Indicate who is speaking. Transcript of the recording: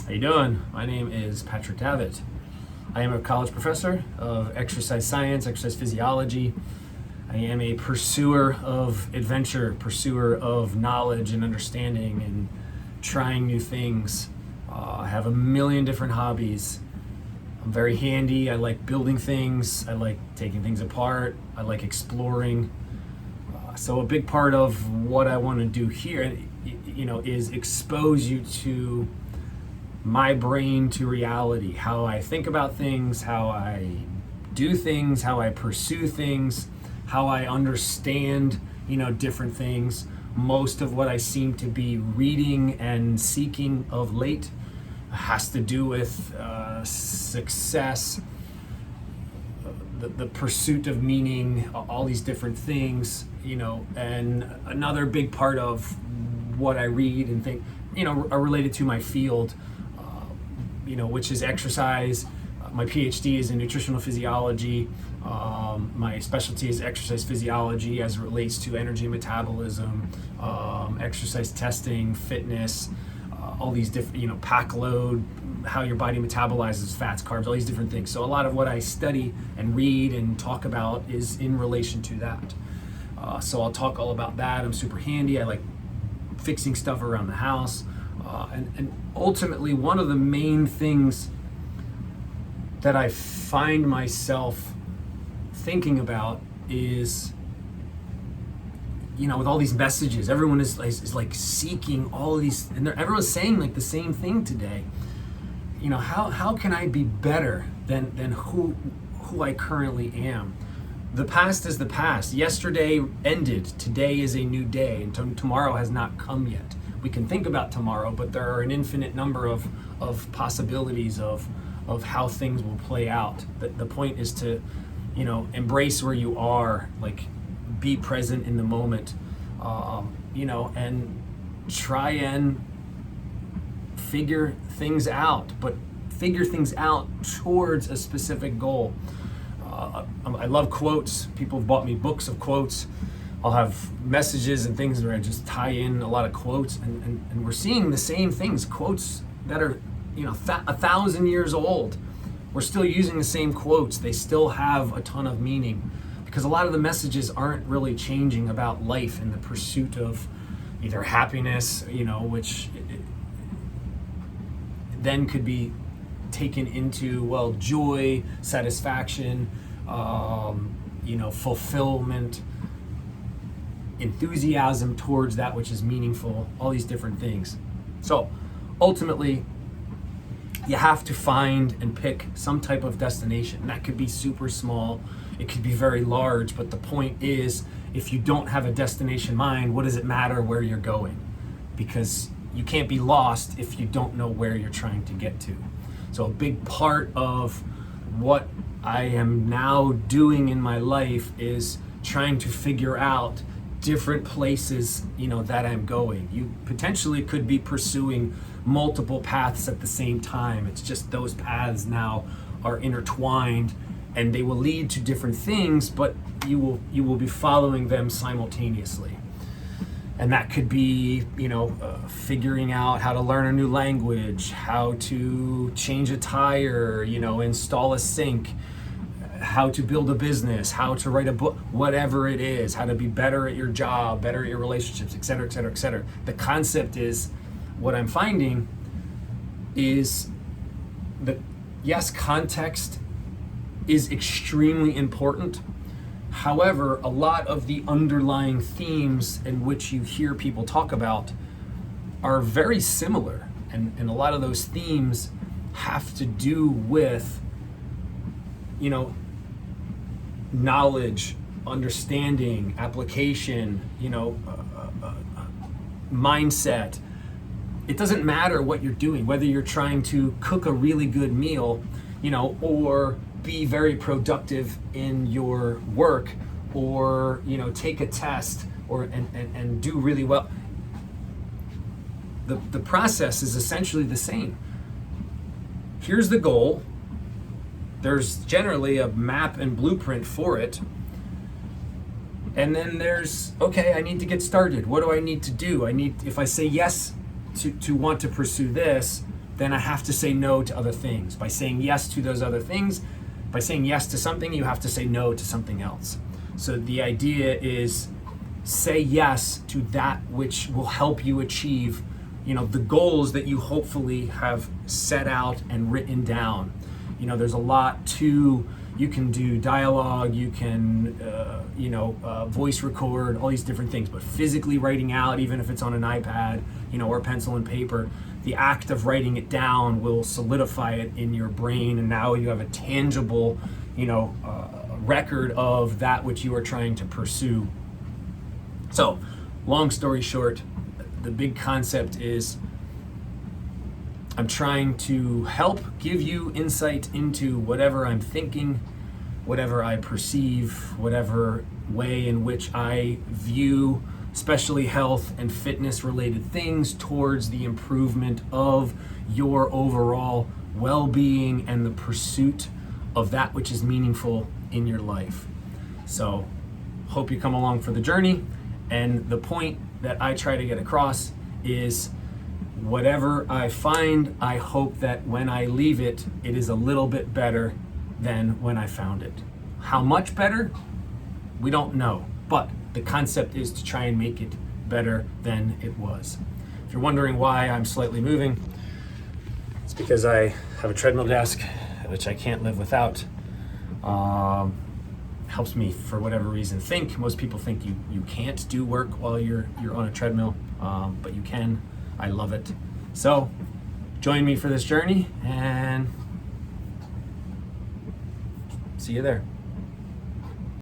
Speaker 1: How you doing? My name is Patrick David. I am a college professor of exercise science, exercise physiology. I am a pursuer of adventure, pursuer of knowledge and understanding and trying new things. I have a million different hobbies. I'm very handy. I like building things. I like taking things apart. I like exploring. So a big part of what I want to do here, is expose you to my brain, to reality, how I think about things, how I do things, how I pursue things, how I understand, different things. Most of what I seem to be reading and seeking of late has to do with success, the pursuit of meaning, all these different things, and another big part of what I read and think, are related to my field, which is exercise. My PhD is in nutritional physiology. My specialty is exercise physiology as it relates to energy metabolism, exercise testing, fitness, all these different, pack load, how your body metabolizes fats, carbs, all these different things. So a lot of what I study and read and talk about is in relation to that. So I'll talk all about that. I'm super handy. I like fixing stuff around the house. And ultimately, one of the main things that I find myself thinking about is, with all these messages, everyone is like seeking all of these, and everyone's saying like the same thing today. How can I be better than who I currently am? The past is the past. Yesterday ended. Today is a new day, and tomorrow has not come yet. We can think about tomorrow, but there are an infinite number of possibilities of how things will play out. The point is to, embrace where you are, like be present in the moment, and try and figure things out, but figure things out towards a specific goal. I love quotes. People have bought me books of quotes. I'll have messages and things where I just tie in a lot of quotes, and we're seeing the same things, quotes that are 1,000 years old. We're still using the same quotes. They still have a ton of meaning because a lot of the messages aren't really changing about life and the pursuit of either happiness, which then could be taken into, joy, satisfaction, fulfillment, enthusiasm towards that which is meaningful, all these different things. So ultimately, you have to find and pick some type of destination. And that could be super small, it could be very large, but the point is, if you don't have a destination in mind, what does it matter where you're going? Because you can't be lost if you don't know where you're trying to get to. So a big part of what I am now doing in my life is trying to figure out different places, that I'm going. You potentially could be pursuing multiple paths at the same time. It's just those paths now are intertwined and they will lead to different things, but you will be following them simultaneously. And that could be, figuring out how to learn a new language, how to change a tire, install a sink, how to build a business, how to write a book, whatever it is, how to be better at your job, better at your relationships, et cetera, et cetera, et cetera. The concept is, what I'm finding is that, yes, context is extremely important. However, a lot of the underlying themes in which you hear people talk about are very similar. And a lot of those themes have to do with, knowledge, understanding, application, mindset. It doesn't matter what you're doing, whether you're trying to cook a really good meal, or be very productive in your work, or take a test, or and do really well. The process is essentially the same. Here's the goal. There's generally a map and blueprint for it. And then there's, okay, I need to get started. What do I need to do? If I say yes to want to pursue this, then I have to say no to other things. By saying yes to those other things, by saying yes to something, you have to say no to something else. So the idea is say yes to that which will help you achieve, the goals that you hopefully have set out and written down. There's a lot to, you can do dialogue, you can, voice record, all these different things, but physically writing out, even if it's on an iPad, or pencil and paper, the act of writing it down will solidify it in your brain, and now you have a tangible, record of that which you are trying to pursue. So, long story short, the big concept is I'm trying to help give you insight into whatever I'm thinking, whatever I perceive, whatever way in which I view especially health and fitness related things towards the improvement of your overall well-being and the pursuit of that which is meaningful in your life. So, hope you come along for the journey. And the point that I try to get across is whatever I find, I hope that when I leave it, it is a little bit better than when I found it. How much better? We don't know. But the concept is to try and make it better than it was. If you're wondering why I'm slightly moving, it's because I have a treadmill desk, which I can't live without. Helps me, for whatever reason, think. Most people think you can't do work while you're on a treadmill, but you can. I love it. So join me for this journey, and see you there.